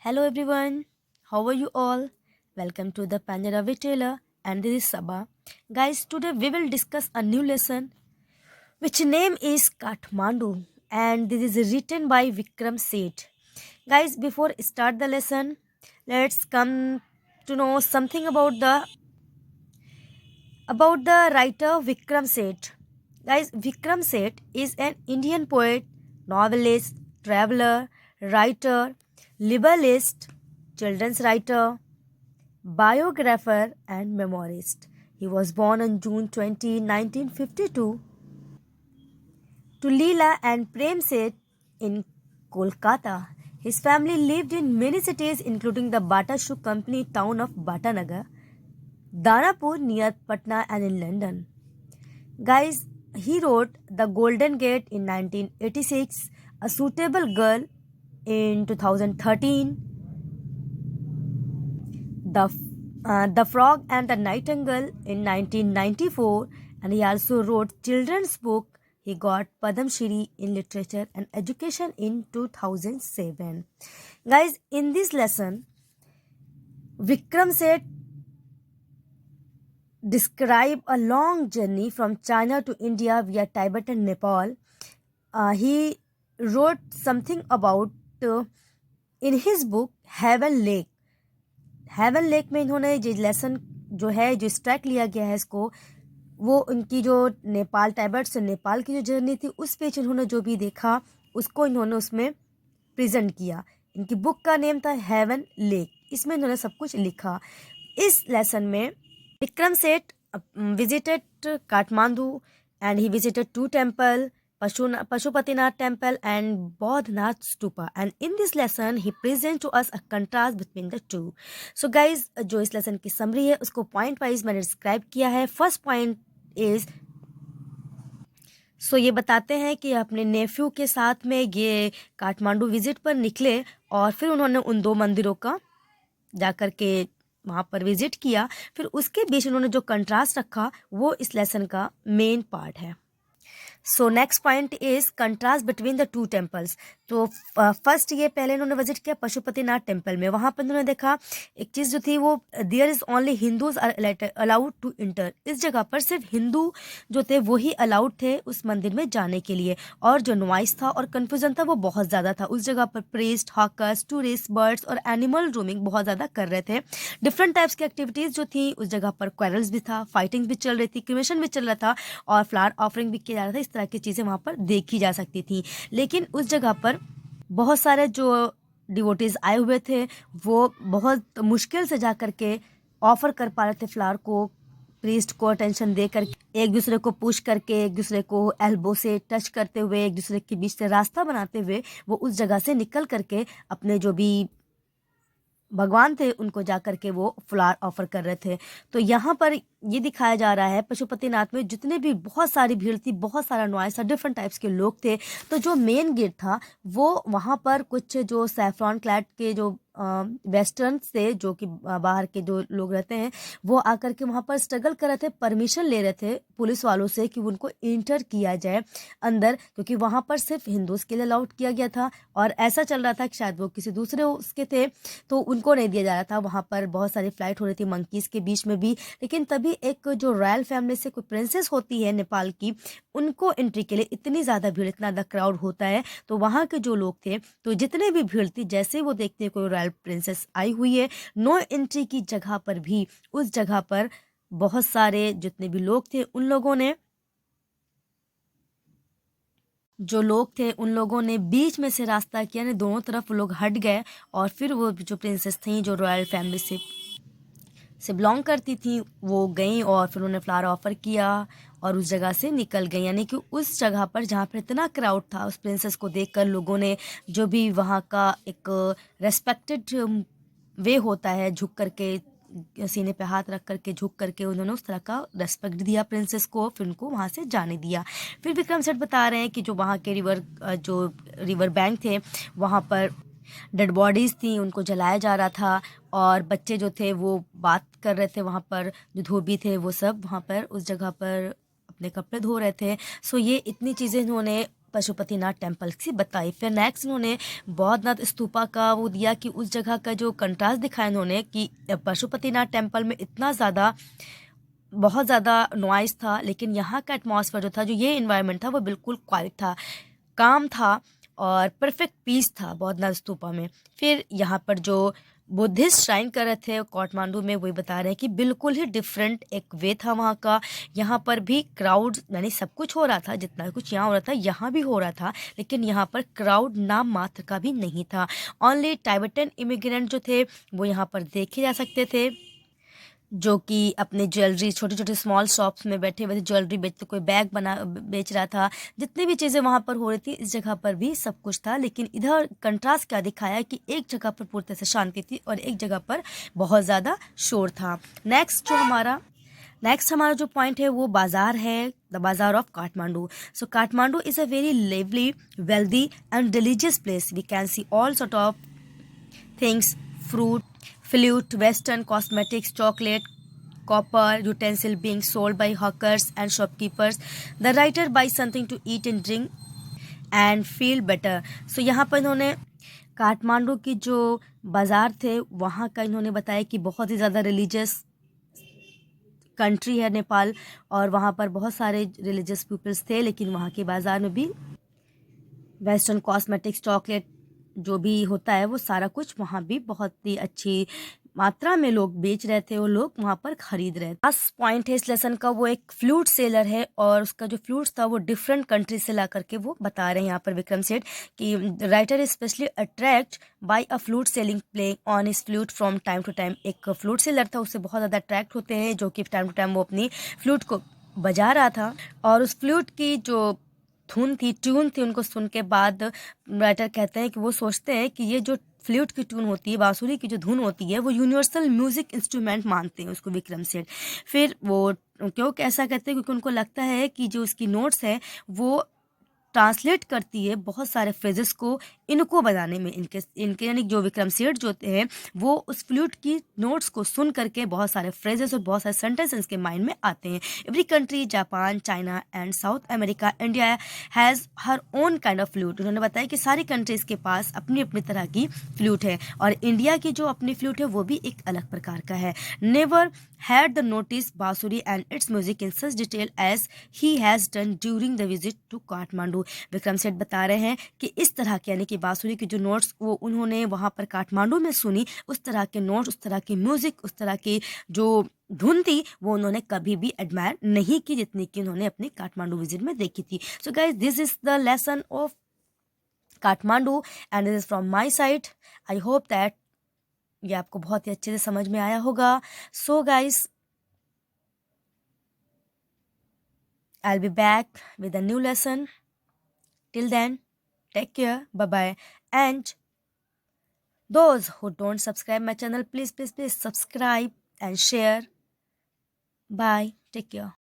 Hello everyone, how are you all? Welcome to the Panjaravi Tailor and this is Sabha. Guys, today we will discuss a new lesson which name is Kathmandu and this is written by Vikram Seth. Guys, before start the lesson, let's come to know something about the writer Vikram Seth. Guys, Vikram Seth is an Indian poet, novelist, traveler, writer, libellist, children's writer, biographer, and memoirist. He was born on June 20, 1952, to Leela and Prem Seth in Kolkata. His family lived in many cities, including the Bata Shoe Company town of Batanagar, Danapur near Patna, and in London. Guys, he wrote The Golden Gate in 1986, A Suitable Girl in 2013, The Frog and the Nightingale in 1994, and he also wrote children's book. He got Padam Shri in literature and education in 2007. Guys, in this lesson, Vikram Seth describe a long journey from China to India via Tibet and Nepal. He wrote something about in his book Heaven Lake. Heaven Lake में इन्होंने जो lesson जो है जो स्ट्रैक लिया गया है इसको वो उनकी जो नेपाल टाइबेट से नेपाल की जो जर्नी थी उस पे इन्होंने जो भी देखा उसको इन्होंने उसमें प्रेजेंट किया. इनकी बुक का नेम था हेवन लेक. इसमें इन्होंने सब कुछ लिखा. इस लेसन में Vikram Seth visited Kathmandu and he visited two temples, Pashupatinath temple and Bodhnath stupa. And in this lesson, he presents to us a contrast between the two. So guys, जो इस lesson की summary है उसको point wise मैंने describe किया है. First point is ये बताते हैं कि अपने नेफ्यू के साथ में ये काठमांडू विजिट पर निकले और फिर उन्होंने उन दो मंदिरों का जाकर के वहाँ पर विजिट किया. फिर उसके बीच उन्होंने जो कंट्रास्ट रखा वो इस लेसन का मेन पार्ट है. So next point is contrast between the two temples. तो फर्स्ट ये पहले इन्होंने विजिट किया पशुपतिनाथ टेम्पल में. वहाँ पर इन्होंने देखा एक चीज़ जो थी वो there is only Hindus are allowed to enter. इस जगह पर सिर्फ हिंदू जो थे वो ही अलाउड थे उस मंदिर में जाने के लिए. और जो नॉइस था और कन्फ्यूजन था वो बहुत ज़्यादा था. उस जगह पर प्रीस्ट, हॉकर्स, टूरिस्ट, बर्ड्स और एनिमल रूमिंग बहुत ज़्यादा कर रहे थे. डिफरेंट टाइप्स की एक्टिविटीज़ जो थी उस जगह पर क्वेरल्स भी था, फाइटिंग भी चल रही थी, क्रिमेशन भी चल रहा था और फ्लावर ऑफरिंग भी किया जा रहा था. इस तरह की चीज़ें वहाँ पर देखी जा सकती थी. लेकिन उस जगह पर बहुत सारे जो डिवोटीज आए हुए थे वो बहुत मुश्किल से जा कर के ऑफर कर पा रहे थे फ्लावर को. प्रीस्ट को अटेंशन दे कर एक दूसरे को पुश करके एक दूसरे को एल्बो से टच करते हुए एक दूसरे के बीच से रास्ता बनाते हुए वो उस जगह से निकल करके अपने जो भी भगवान थे उनको जा करके वो फ्लावर ऑफर कर रहे थे. तो यहाँ पर ये दिखाया जा रहा है पशुपतिनाथ में जितने भी बहुत सारी भीड़ थी, बहुत सारा नॉइस था, डिफरेंट टाइप्स के लोग थे. तो जो मेन गेट था वो वहाँ पर कुछ जो सैफ्रॉन क्लैड के जो वेस्टर्न से जो कि बाहर के जो लोग रहते हैं वो आकर के वहाँ पर स्ट्रगल कर रहे थे, परमिशन ले रहे थे पुलिस वालों से कि उनको इंटर किया जाए अंदर, क्योंकि वहाँ पर सिर्फ हिंदूज के लिए अलाउड किया गया था. और ऐसा चल रहा था कि शायद वो किसी दूसरे उसके थे तो उनको नहीं दिया जा रहा था. वहाँ पर बहुत सारी फ्लाइट हो रही थी मंकीज़ के बीच में भी. लेकिन तभी एक जो रॉयल फैमिली से कोई प्रिंसेस होती है नेपाल की, उनको एंट्री के लिए इतनी ज़्यादा भीड़, इतना ज़्यादा क्राउड होता है. तो वहाँ के जो लोग थे तो जितने भी भीड़ थी जैसे वो देखते कोई रॉयल प्रिंसेस आई हुई है, नो एंट्री की जगह पर भी उस जगह पर बहुत सारे जितने भी लोग थे उन लोगों ने उन लोगों ने बीच में से रास्ता किया, ने दोनों तरफ लोग हट गए और फिर वो जो प्रिंसेस थी जो रॉयल फैमिली से बिलोंग करती थी वो गई और फिर उन्होंने फ्लावर ऑफर किया और उस जगह से निकल गई. यानी कि उस जगह पर जहाँ पर इतना क्राउड था उस प्रिंसेस को देखकर लोगों ने जो भी वहाँ का एक रेस्पेक्टेड वे होता है झुक करके सीने पे हाथ रख करके झुक करके उन्होंने उस तरह का रेस्पेक्ट दिया प्रिंसेस को, फिर उनको वहाँ से जाने दिया. फिर विक्रम सेठ बता रहे हैं कि जो वहाँ के रिवर बैंक थे वहाँ पर डेड बॉडीज़ थी, उनको जलाया जा रहा था और बच्चे जो थे वो बात कर रहे थे. वहाँ पर जो धोबी थे वो सब वहाँ पर उस जगह पर अपने कपड़े धो रहे थे. ये इतनी चीज़ें इन्होंने पशुपतिनाथ टेम्पल की बताई। फिर नेक्स्ट इन्होंने बौद्धनाथ स्तूपा का वो दिया कि उस जगह का जो कंट्रास्ट दिखाया इन्होंने कि पशुपतिनाथ टेम्पल में इतना ज़्यादा बहुत ज़्यादा नॉइज़ था, लेकिन यहाँ का एटमॉस्फेयर जो था, जो ये इन्वायरमेंट था, वो बिल्कुल क्वाइट था, काम था और परफेक्ट पीस था बौद्धनाथ स्तूपा में। फिर यहाँ पर जो बुद्धिस्ट श्राइन कर रहे थे काठमांडू में, वही बता रहे हैं कि बिल्कुल ही डिफरेंट एक वे था वहाँ का। यहाँ पर भी क्राउड यानी सब कुछ हो रहा था, जितना कुछ यहाँ हो रहा था यहाँ भी हो रहा था, लेकिन यहाँ पर क्राउड नाम मात्र का भी नहीं था। ओनली टाइबेटन इमिग्रेंट जो थे वो यहाँ पर देखे जा सकते थे, जो कि अपने ज्वेलरी छोटे छोटे स्मॉल शॉप्स में बैठे हुए थे, ज्वेलरी बेचते, कोई बैग बना बेच रहा था। जितनी भी चीज़ें वहाँ पर हो रही थी, इस जगह पर भी सब कुछ था। लेकिन इधर कंट्रास्ट क्या दिखाया कि एक जगह पर पूरी तरह से शांति थी और एक जगह पर बहुत ज़्यादा शोर था। नेक्स्ट हमारा जो पॉइंट है वो बाज़ार है, the bazaar of Kathmandu. So Kathmandu is a very lively, wealthy and religious place. We can see all sort of things: fruit, flute, western cosmetics, chocolate, copper, utensil being sold by hawkers and shopkeepers. The writer buys something to eat and drink and feel better. So यहाँ पर इन्होंने काठमांडू की जो बाज़ार थे वहाँ का इन्होंने बताया कि बहुत ही ज़्यादा रिलीजियस कंट्री है नेपाल, और वहाँ पर बहुत सारे रिलीजियस पीपल्स थे, लेकिन वहाँ के बाज़ार में भी वेस्टर्न कॉस्मेटिक्स, चॉकलेट जो भी होता है वो सारा कुछ वहाँ भी बहुत ही अच्छी मात्रा में लोग बेच रहे थे और लोग वहाँ पर खरीद रहे थे। लास्ट पॉइंट है इस लेसन का, वो एक फ्लूट सेलर है और उसका जो फ्लूट्स था वो डिफरेंट कंट्री से ला करके वो बता रहे हैं यहाँ पर विक्रम सेठ कि writer specially attract by a flute selling playing on his flute from time to time. एक फ्लूट सेलर था, उससे बहुत ज़्यादा अट्रैक्ट होते हैं, जो कि टाइम टू टाइम वो अपनी फ्लूट को बजा रहा था और उस फ्लूट की जो ट्यून थी, उनको सुन के बाद राइटर कहते हैं कि वो सोचते हैं कि ये जो फ्लूट की ट्यून होती है, बांसुरी की जो धुन होती है, वो यूनिवर्सल म्यूजिक इंस्ट्रूमेंट मानते हैं उसको विक्रम सेठ। फिर वो क्यों ऐसा कहते हैं, क्योंकि उनको लगता है कि जो उसकी नोट्स है वो ट्रांसलेट करती है बहुत सारे फ्रेजेस को इनको बनाने में। इनके यानी जो विक्रम सेठ जो हैं वो उस फ्लूट की नोट्स को सुन करके बहुत सारे फ्रेजेस और बहुत सारे सेंटेंसेस के माइंड में आते हैं। Every country, Japan, China and south America, India has her own kind of flute. उन्होंने बताया कि सारी कंट्रीज़ के पास अपनी अपनी तरह की फ्लूट है और इंडिया की जो अपनी फ्लूट है वो भी एक अलग प्रकार का है। नेवर had the notice बांसुरी and its music in such detail as he has done during the visit to Kathmandu. Vikram Seth बता रहे हैं कि इस तरह के यानी कि बांसुरी की जो नोट्स वो उन्होंने वहाँ पर काठमांडू में सुनी, उस तरह के नोट्स, उस तरह की म्यूजिक, उस तरह की जो धुन थी वो उन्होंने कभी भी एडमायर नहीं की जितनी कि उन्होंने अपनी काठमांडू विजिट में देखी थी। So guys, this is the lesson of Kathmandu and this is from my side. I hope that ये आपको बहुत ही अच्छे से समझ में आया होगा। So guys, I'll be back with a new lesson. Till then, take care, bye bye. And those who don't subscribe my channel, please subscribe and share. Bye, take care.